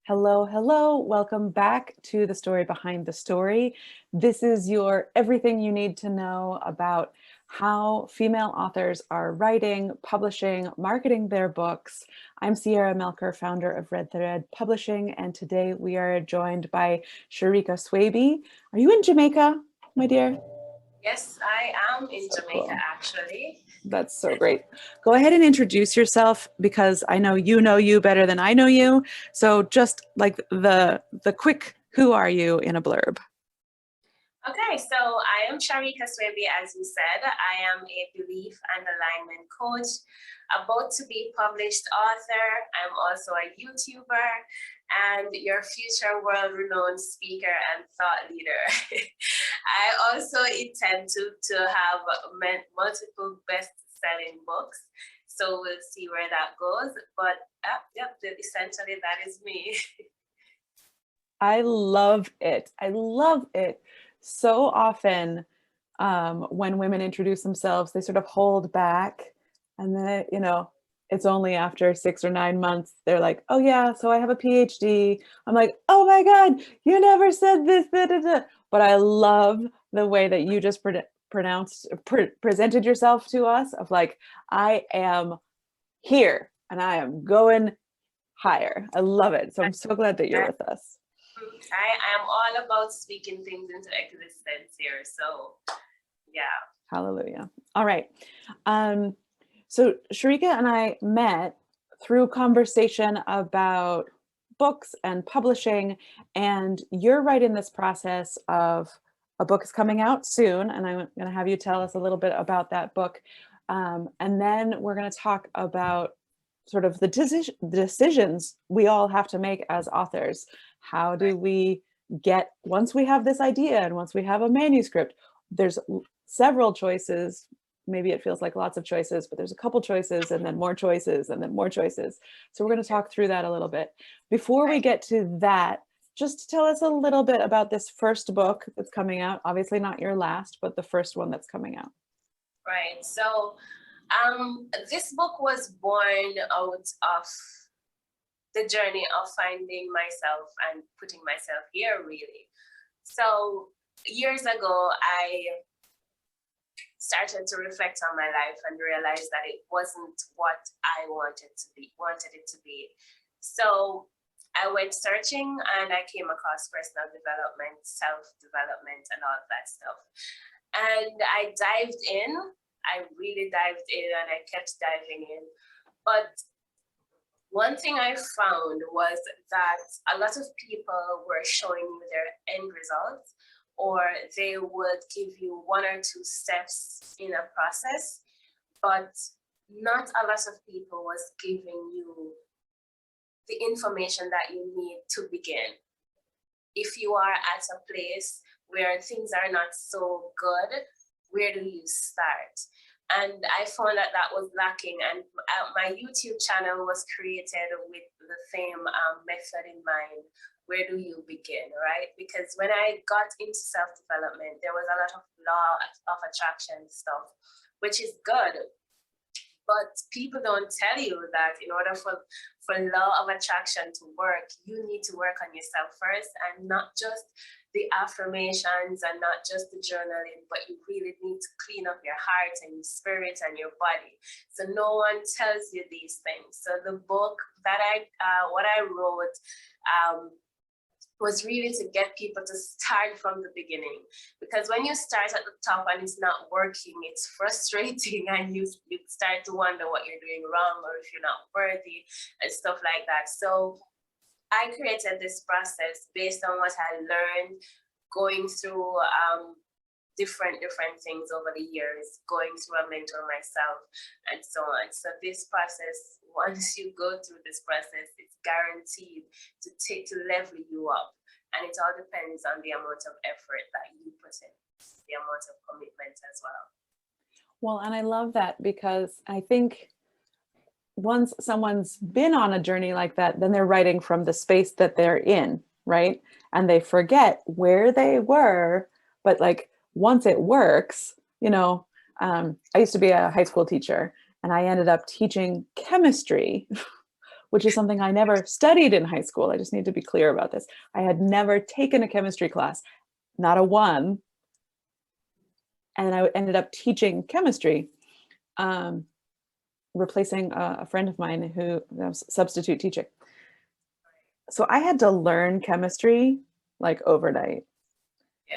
Hello, hello. Welcome back to the story behind the story. This is your everything you need to know about how female authors are writing, publishing, marketing their books. I'm Sierra Melcher, founder of Red Thread Publishing, and today we are joined by Shareka Swaby. Are you in Jamaica, my dear? Yes, I am in Jamaica, Cool. actually. That's so great. Go ahead and introduce yourself because I know you better than I know you. So just like the quick who are you in a blurb. Okay, so I am Shareka Swaby, as you said. I am a belief and alignment coach, about to be published author. I'm also a YouTuber and your future world-renowned speaker and thought leader. I also intend to have multiple best-selling books. So we'll see where that goes. But yep, essentially that is me. I love it. I love it. So often when women introduce themselves, they sort of hold back and then, it's only after 6 or 9 months, they're like, oh yeah, so I have a PhD. I'm like, oh my God, you never said this, da, da, da. But I love the way that you just presented yourself to us of like, I am here and I am going higher. I love it. So I'm so glad that you're with us. I am all about speaking things into existence here. So, yeah. Hallelujah. All right. So Shareka and I met through conversation about books and publishing, and you're right in this process of a book is coming out soon, and I'm going to have you tell us a little bit about that book. And then we're going to talk about sort of the decisions we all have to make as authors. How do we get, once we have this idea and once we have a manuscript, there's several choices. Maybe it feels like lots of choices, but there's a couple choices and then more choices and then more choices. So we're going to talk through that a little bit. Before we get to that, just tell us a little bit about this first book that's coming out. Obviously not your last, but the first one that's coming out. Right. So this book was born out of the journey of finding myself and putting myself here, really. So years ago, I started to reflect on my life and realized that it wasn't what I wanted it to be. So I went searching and I came across personal development, self-development, and all of that stuff. And I dived in. I really dived in and I kept diving in. But one thing I found was that a lot of people were showing you their end results, or they would give you 1 or 2 steps in a process, but not a lot of people was giving you the information that you need to begin. If you are at a place where things are not so good, where do you start? And I found that that was lacking, and my YouTube channel was created with the same method in mind. Where do you begin, right? Because when I got into self-development, there was a lot of law of attraction stuff, which is good. But people don't tell you that in order for law of attraction to work, you need to work on yourself first, and not just the affirmations and not just the journaling, but you really need to clean up your heart and your spirit and your body. So no one tells you these things. So the book that what I wrote, was really to get people to start from the beginning. Because when you start at the top and it's not working, it's frustrating, and you start to wonder what you're doing wrong or if you're not worthy and stuff like that. So I created this process based on what I learned going through different things over the years, going through a mentor myself and so on. So this process, once you go through this process, it's guaranteed to level you up. And it all depends on the amount of effort that you put in, the amount of commitment as well. Well, and I love that, because I think once someone's been on a journey like that, then they're writing from the space that they're in, right? And they forget where they were, but like once it works, I used to be a high school teacher, and I ended up teaching chemistry, which is something I never studied in high school. I just need to be clear about this. I had never taken a chemistry class, not a one. And I ended up teaching chemistry, replacing a friend of mine who was substitute teaching. So I had to learn chemistry like overnight.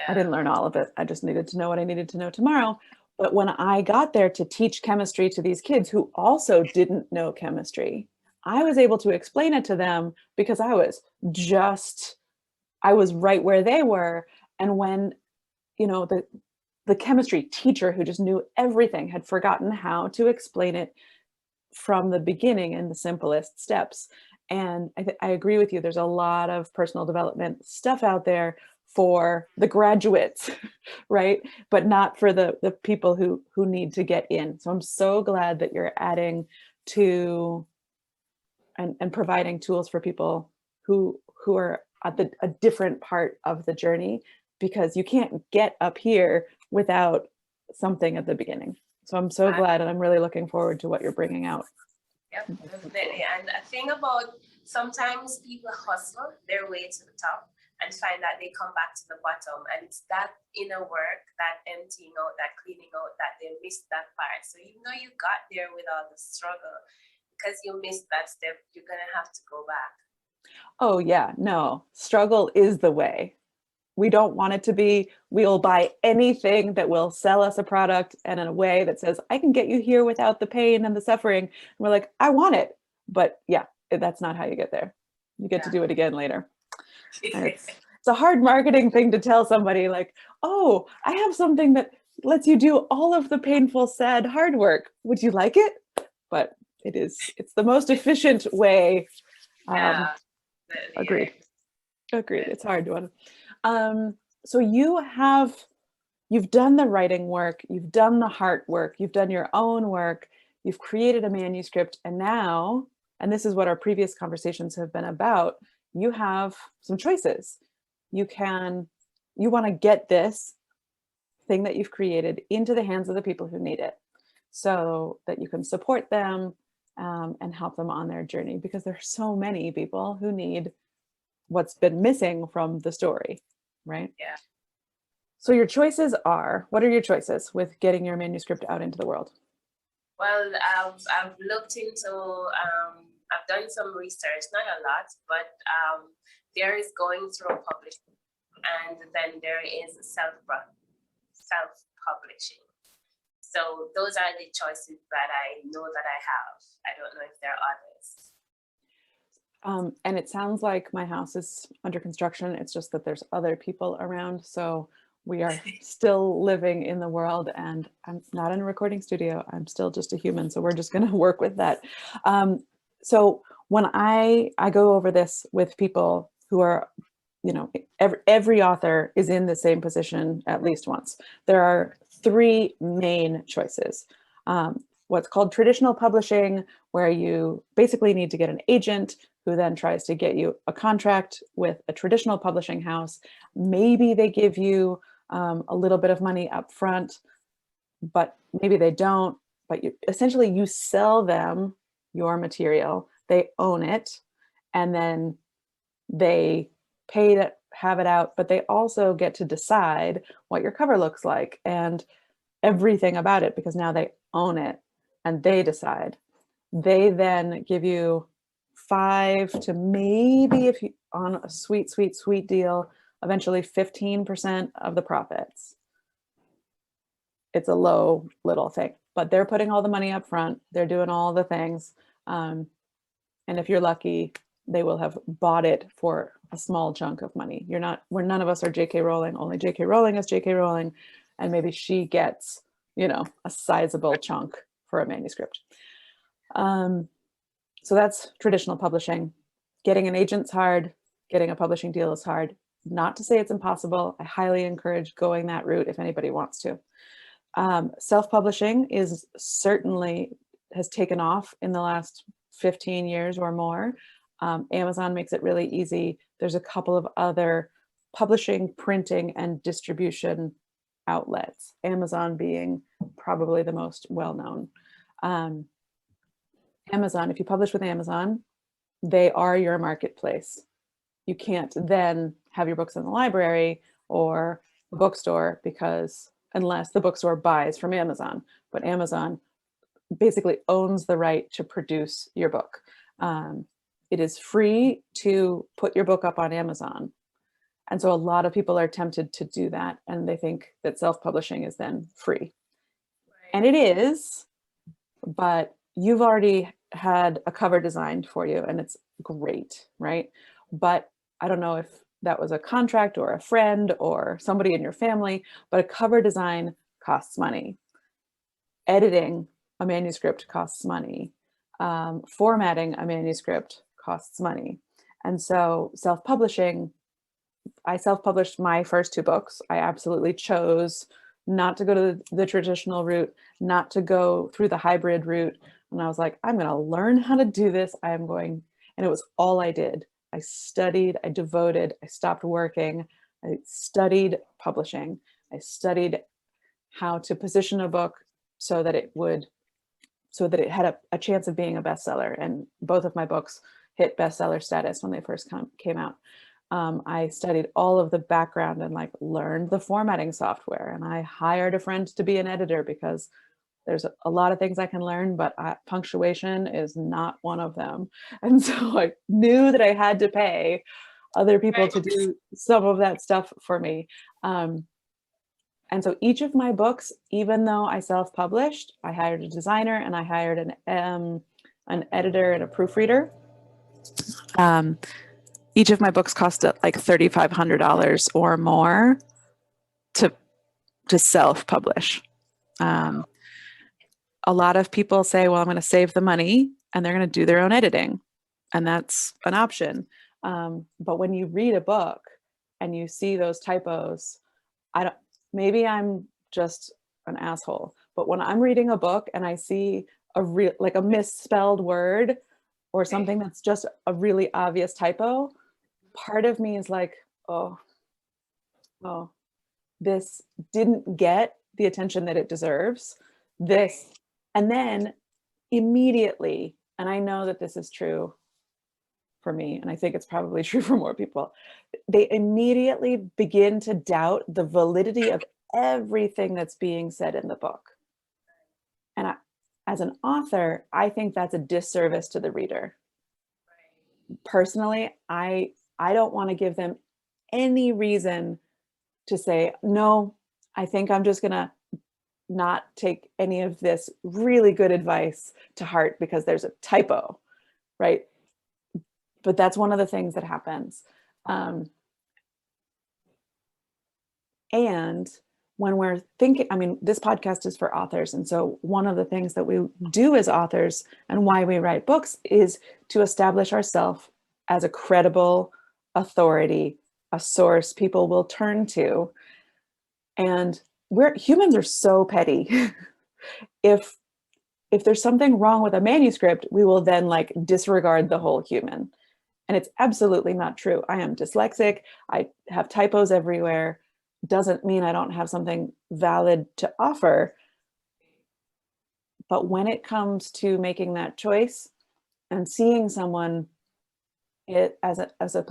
I didn't learn all of it. I just needed to know what I needed to know tomorrow. But when I got there to teach chemistry to these kids who also didn't know chemistry, I was able to explain it to them because I was right where they were. And when, the chemistry teacher who just knew everything had forgotten how to explain it from the beginning in the simplest steps. And I agree with you. There's a lot of personal development stuff out there for the graduates, right? But not for the people who need to get in. So I'm so glad that you're adding to and providing tools for people who are at a different part of the journey, because you can't get up here without something at the beginning. So I'm so glad, and I'm really looking forward to what you're bringing out. Yep, definitely. And a thing about, sometimes people hustle their way to the top and find that they come back to the bottom, and it's that inner work, that emptying out, that cleaning out, that they missed that part. So even though you got there with all the struggle, because you missed that step, you're gonna have to go back. Oh yeah, no, struggle is the way. We don't want it to be. We'll buy anything that will sell us a product and in a way that says, I can get you here without the pain and the suffering. And we're like, I want it. But yeah, that's not how you get there. You get to do it again later. And it's a hard marketing thing to tell somebody like, oh, I have something that lets you do all of the painful, sad, hard work. Would you like it? But it's the most efficient way. Agreed. It's a hard one. So you've done the writing work, you've done the heart work, you've done your own work, you've created a manuscript, and now, and this is what our previous conversations have been about, you have some choices. You want to get this thing that you've created into the hands of the people who need it, so that you can support them and help them on their journey, because there are so many people who need what's been missing from the story, right? Yeah. So your choices are, what are your choices with getting your manuscript out into the world? Well, I've looked into, I've done some research, not a lot, but there is going through publishing, and then there is self-publishing. So those are the choices that I know that I have. I don't know if there are others. And it sounds like my house is under construction. It's just that there's other people around. So we are still living in the world, and I'm not in a recording studio. I'm still just a human. So we're just going to work with that. So when I go over this with people who are, every author is in the same position at least once. There are three main choices. What's called traditional publishing, where you basically need to get an agent who then tries to get you a contract with a traditional publishing house. Maybe they give you a little bit of money up front, but maybe they don't. But essentially you sell them your material, they own it, and then they pay to have it out, but they also get to decide what your cover looks like and everything about it, because now they own it and they decide. They then give you 5 to maybe, if you on a sweet deal, eventually 15% of the profits. It's a low little thing, but they're putting all the money up front. They're doing all the things. And if you're lucky, they will have bought it for a small chunk of money. None of us are J.K. Rowling. Only J.K. Rowling is J.K. Rowling. And maybe she gets, a sizable chunk for a manuscript. So that's traditional publishing. Getting an agent's hard. Getting a publishing deal is hard. Not to say it's impossible. I highly encourage going that route if anybody wants to. Self-publishing has taken off in the last 15 years or more. Amazon makes it really easy. There's a couple of other publishing, printing, and distribution outlets, Amazon being probably the most well-known. Amazon, if you publish with Amazon, they are your marketplace. You can't then have your books in the library or the bookstore, because unless the bookstore buys from Amazon, but Amazon basically owns the right to produce your book. It is free to put your book up on Amazon. And so a lot of people are tempted to do that, and they think that self-publishing is then free. And it is, but you've already had a cover designed for you and it's great, right? But I don't know if that was a contract or a friend or somebody in your family, but a cover design costs money. Editing a manuscript costs money. Formatting a manuscript costs money. And so self-publishing, I self-published my first 2 books. I absolutely chose not to go to the traditional route, not to go through the hybrid route. And I was like, I'm going to learn how to do this. I'm going, and it was all I did. I studied, I devoted, I stopped working. I studied publishing. I studied how to position a book so that it had a chance of being a bestseller. And both of my books hit bestseller status when they first came out. I studied all of the background and like learned the formatting software, and I hired a friend to be an editor because there's a lot of things I can learn, but punctuation is not one of them. And so I knew that I had to pay other people to do some of that stuff for me. And so each of my books, even though I self-published, I hired a designer and I hired an editor and a proofreader. Each of my books cost like $3,500 or more to self-publish. A lot of people say, well, I'm going to save the money, and they're going to do their own editing. And that's an option. But when you read a book and you see those typos, maybe I'm just an asshole, but when I'm reading a book and I see like a misspelled word or something that's just a really obvious typo, part of me is like, oh, this didn't get the attention that it deserves. And then immediately, and I know that this is true for me, and I think it's probably true for more people, they immediately begin to doubt the validity of everything that's being said in the book. And as an author, I think that's a disservice to the reader. Personally, I don't want to give them any reason to say, no, I think I'm just going to not take any of this really good advice to heart because there's a typo, right? But that's one of the things that happens. And when we're thinking, I mean, this podcast is for authors. And so one of the things that we do as authors and why we write books is to establish ourselves as a credible authority, a source people will turn to. And humans are so petty. If there's something wrong with a manuscript, we will then like disregard the whole human. And it's absolutely not true. I am dyslexic. I have typos everywhere. Doesn't mean I don't have something valid to offer. But when it comes to making that choice and seeing someone as a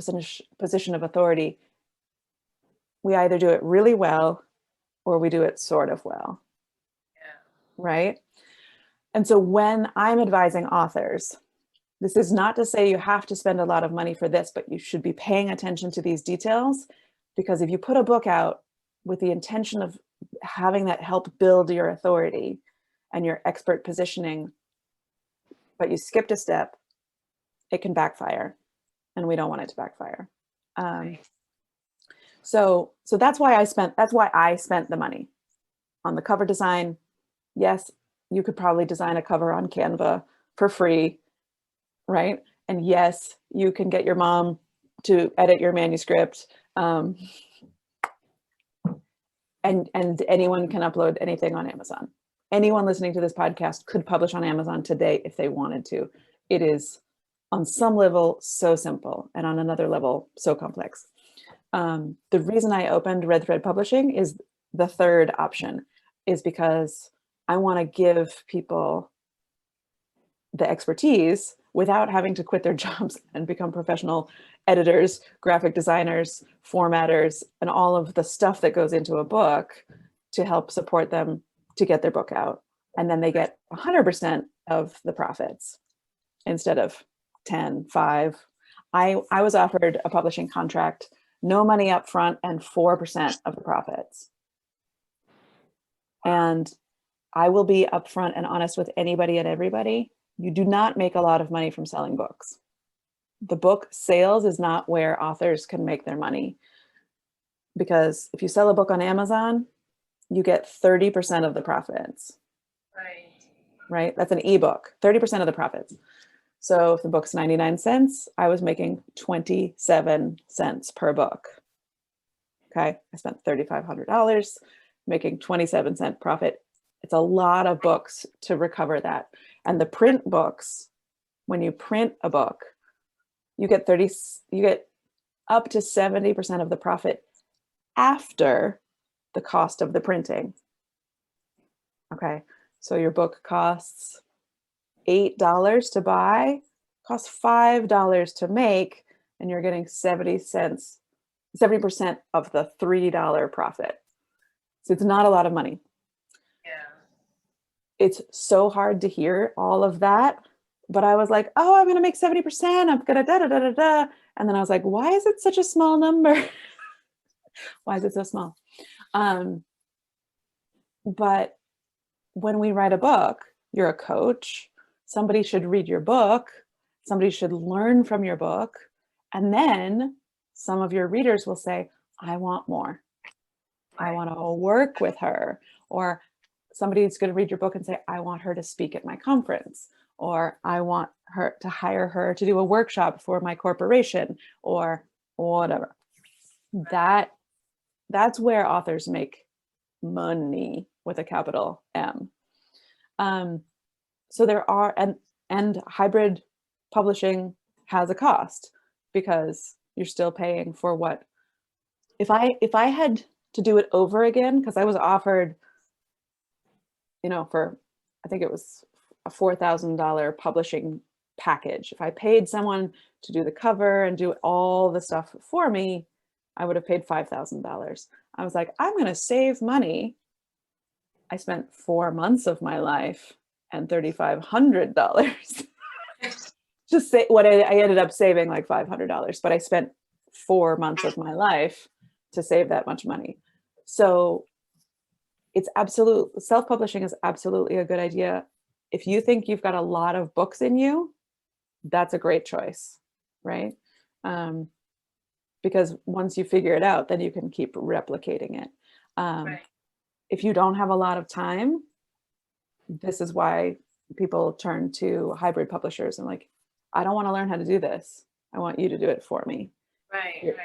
position of authority, we either do it really well or we do it sort of well. Yeah. Right? And so when I'm advising authors, this is not to say you have to spend a lot of money for this, but you should be paying attention to these details, because if you put a book out with the intention of having that help build your authority and your expert positioning, but you skipped a step, it can backfire, and we don't want it to backfire. So that's why I spent the money on the cover design. Yes, you could probably design a cover on Canva for free, right? And yes, you can get your mom to edit your manuscript. And anyone can upload anything on Amazon. Anyone listening to this podcast could publish on Amazon today if they wanted to. It is on some level so simple, and on another level so complex. The reason I opened Red Thread Publishing is the third option, is because I want to give people the expertise without having to quit their jobs and become professional editors, graphic designers, formatters, and all of the stuff that goes into a book to help support them to get their book out. And then they get 100% of the profits instead of 10, 5. I was offered a publishing contract, no money up front and 4% of the profits. And I will be upfront and honest with anybody and everybody. You do not make a lot of money from selling books. The book sales is not where authors can make their money. Because if you sell a book on Amazon, you get 30% of the profits. Right. Right? That's an ebook, 30% of the profits. So if the book's 99 cents, I was making 27 cents per book. Okay, I spent $3,500 making 27-cent profit. It's a lot of books to recover that. And the print books, when you print a book, you get up to 70% of the profit after the cost of the printing. Okay, so your book costs $8 to buy, costs $5 to make, and you're getting 70% of the $3 profit. So it's not a lot of money. Yeah. It's so hard to hear all of that, but I was like, oh, I'm going to make 70%. I'm going to da da da da da. And then I was like, why is it such a small number? Why is it so small? But when we write a book, you're a coach. Somebody should read your book. Somebody should learn from your book. And then some of your readers will say, I want more. I want to work with her. Or somebody's going to read your book and say, I want her to speak at my conference. Or I want her to hire her to do a workshop for my corporation, or whatever. That's where authors make money with a capital M. So there are, and hybrid publishing has a cost, because you're still paying for what, if I had to do it over again, because I was offered, for, I think it was a $4,000 publishing package. If I paid someone to do the cover and do all the stuff for me, I would have paid $5,000. I was like, I'm going to save money. I spent 4 months of my life and $3,500. Just say what I ended up saving, like $500, but I spent 4 months of my life to save that much money. So it's self-publishing is absolutely a good idea. If you think you've got a lot of books in you, that's a great choice, right? Because once you figure it out, then you can keep replicating it. Right. If you don't have a lot of time, this is why people turn to hybrid publishers and like, I don't want to learn how to do this. I want you to do it for me. Right.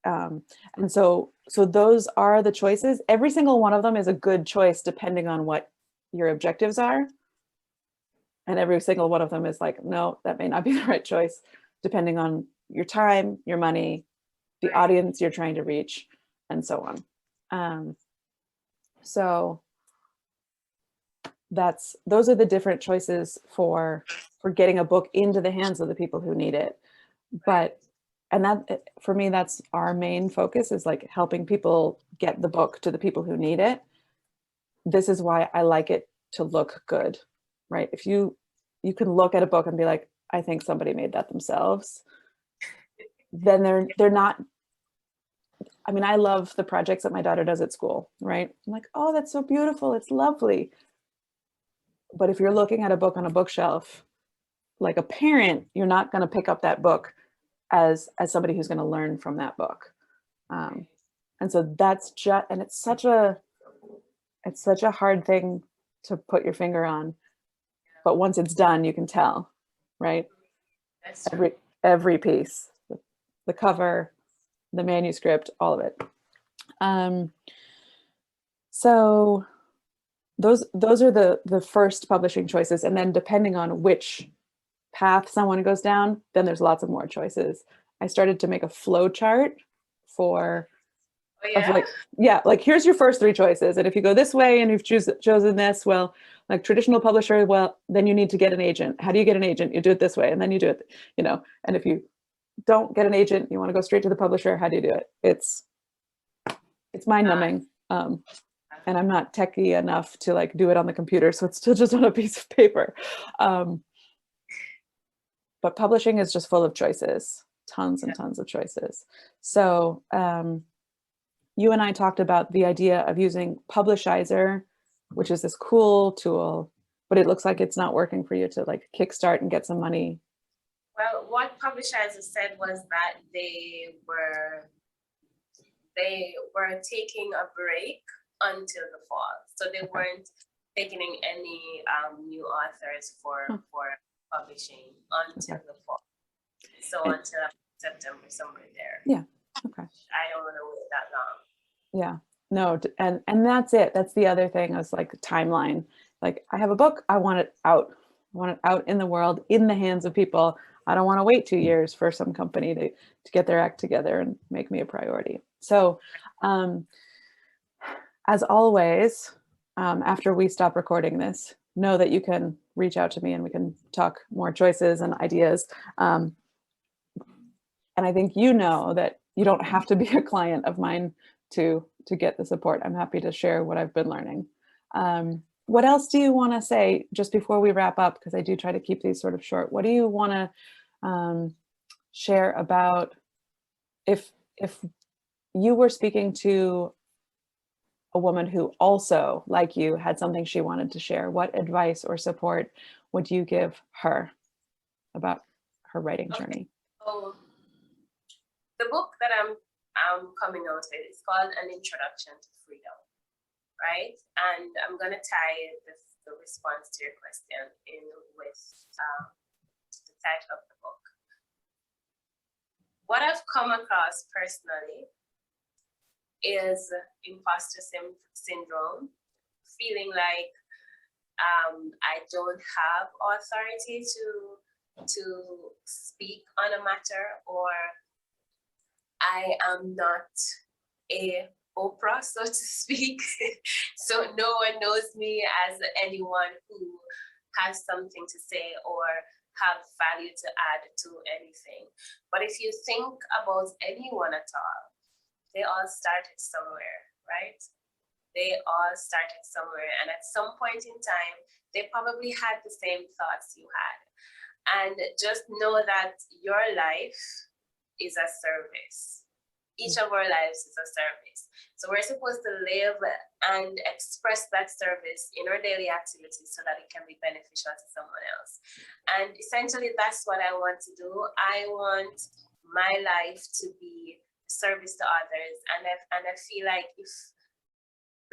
And so those are the choices. Every single one of them is a good choice depending on what your objectives are. And every single one of them is like, no, that may not be the right choice, depending on your time, your money, the audience you're trying to reach, and so on. So those are the different choices for getting a book into the hands of the people who need it. And that, for me, that's our main focus, is like helping people get the book to the people who need it. This is why I like it to look good, right? If you can look at a book and be like, I think somebody made that themselves, then they're not. I mean, I love the projects that my daughter does at school, right? I'm like, oh, that's so beautiful. It's lovely. But if you're looking at a book on a bookshelf, like a parent, you're not going to pick up that book as somebody who's going to learn from that book. And so that's just, and it's such a hard thing to put your finger on. But once it's done, you can tell, right? Every piece, the cover, the manuscript, all of it. So those are the first publishing choices. And then depending on which path someone goes down, then there's lots of more choices. I started to make a flow chart for, like, here's your first 3 choices. And if you go this way and you've chosen this, well, Like traditional publisher, well, then you need to get an agent. How do you get an agent? You do it this way, and then you do it, you know, and if you don't get an agent, you want to go straight to the publisher, how do you do it? It's mind numbing. And I'm not techie enough to like do it on the computer. So it's still just on a piece of paper. But publishing is just full of choices, tons and tons of choices. So you and I talked about the idea of using Publishizer, which is this cool tool, but it looks like it's not working for you to like kickstart and get some money. Well, what Publishizer said was that they were taking a break until the fall. So they weren't taking any new authors for publishing until the fall. So until September, somewhere there. Yeah. Okay. I don't want to wait that long. Yeah. No, and that's it. That's the other thing is like timeline. Like I have a book, I want it out. I want it out in the world, in the hands of people. I don't want to wait 2 years for some company to get their act together and make me a priority. So as always, after we stop recording this, know that you can reach out to me and we can talk more choices and ideas. And I think you know that you don't have to be a client of mine to get the support. I'm happy to share what I've been learning. What else do you want to say just before we wrap up? Because I do try to keep these sort of short. What do you want to share about if you were speaking to a woman who also, like you, had something she wanted to share? What advice or support would you give her about her writing journey? So the book that I'm coming out with is called An Introduction to Freedom, right? And I'm going to tie the response to your question in with the title of the book. What I've come across personally is imposter syndrome, feeling like I don't have authority to speak on a matter, or I am not a Oprah, so to speak. So no one knows me as anyone who has something to say or have value to add to anything. But if you think about anyone at all, they all started somewhere, right? They all started somewhere. And at some point in time, they probably had the same thoughts you had. And just know that your life is a service. Each of our lives is a service. So we're supposed to live and express that service in our daily activities so that it can be beneficial to someone else. And essentially, that's what I want to do. I want my life to be service to others. And I feel like if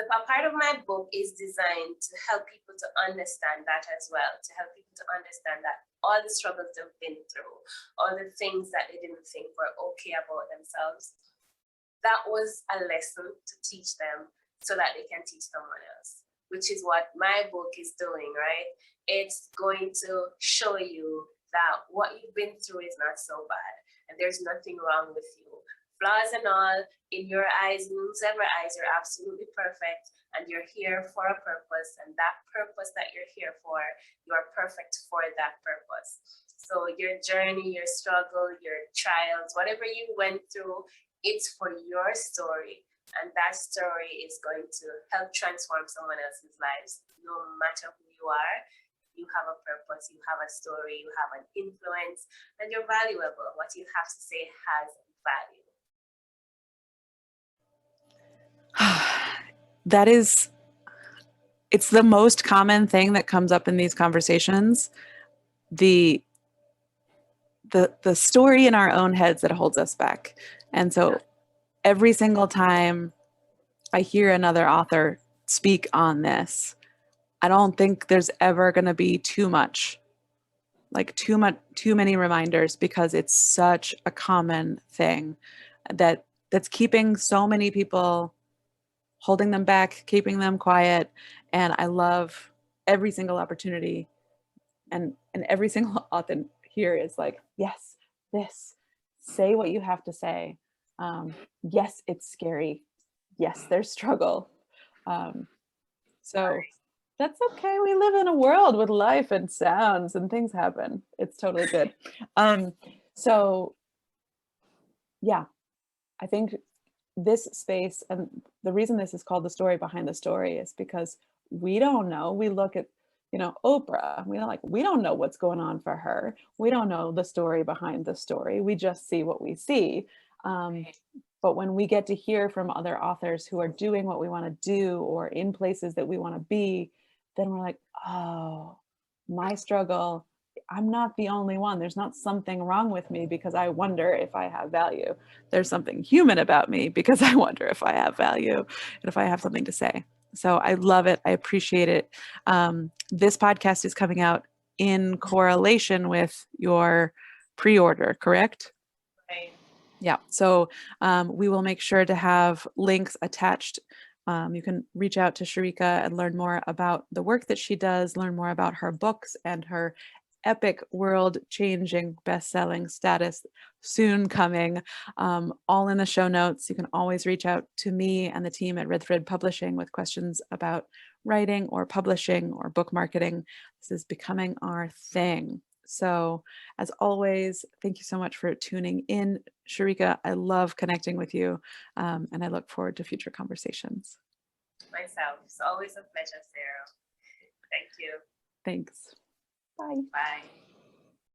a part of my book is designed to help people to understand that as well, to help people to understand that all the struggles they've been through, all the things that they didn't think were okay about themselves, that was a lesson to teach them so that they can teach someone else, which is what my book is doing, right? It's going to show you that what you've been through is not so bad and there's nothing wrong with you. Flaws and all, in your eyes, in whoever eyes, you're absolutely perfect and you're here for a purpose, and that purpose that you're here for, you're perfect for that purpose. So your journey, your struggle, your trials, whatever you went through, it's for your story, and that story is going to help transform someone else's lives. No matter who you are, you have a purpose, you have a story, you have an influence, and you're valuable. What you have to say has value. It's the most common thing that comes up in these conversations. The story in our own heads that holds us back. And so every single time I hear another author speak on this, I don't think there's ever going to be too many reminders, because it's such a common thing that's keeping so many people, holding them back, keeping them quiet. And I love every single opportunity, and every single author here is like, yes, say what you have to say. Yes, it's scary. Yes, there's struggle. So That's okay. We live in a world with life and sounds and things happen. It's totally good. Um, so yeah, I think this space, and the reason this is called the story behind the story is because we don't know. We look at, Oprah. We don't know what's going on for her. We don't know the story behind the story. We just see what we see. Um, Right. but when we get to hear from other authors who are doing what we want to do or in places that we want to be, then we're like, oh, my struggle, I'm not the only one. There's not something wrong with me because I wonder if I have value. There's something human about me because I wonder if I have value and if I have something to say. So I love it. I appreciate it. This podcast is coming out in correlation with your pre-order, correct? Right. Yeah. So we will make sure to have links attached. You can reach out to Shareka and learn more about the work that she does, learn more about her books and her epic world changing best-selling status soon coming, all in the show notes. You can always reach out to me and the team at Red Thread Publishing with questions about writing or publishing or book marketing. This is becoming our thing. So as always, thank you so much for tuning in, Shareka. I love connecting with you, and I look forward to future conversations. Myself. It's always a pleasure, Sarah. Thank you. Thanks. Bye. Bye.